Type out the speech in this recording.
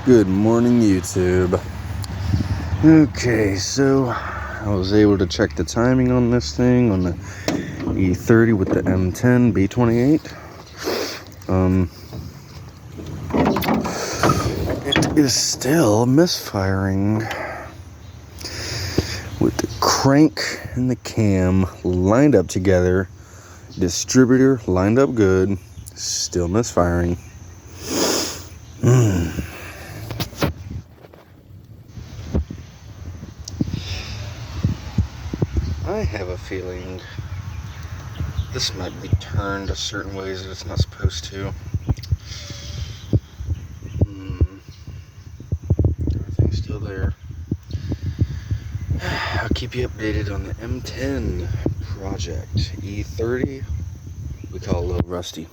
Good morning, YouTube. Okay, so I was able to check the timing on this thing on the e30 with the m10 B28. It is still misfiring with the crank and the cam lined up together, distributor lined up good, still misfiring. I have a feeling this might be turned a certain ways that it's not supposed to. Everything's still there. I'll keep you updated on the M10 project. E30, we call it a little rusty.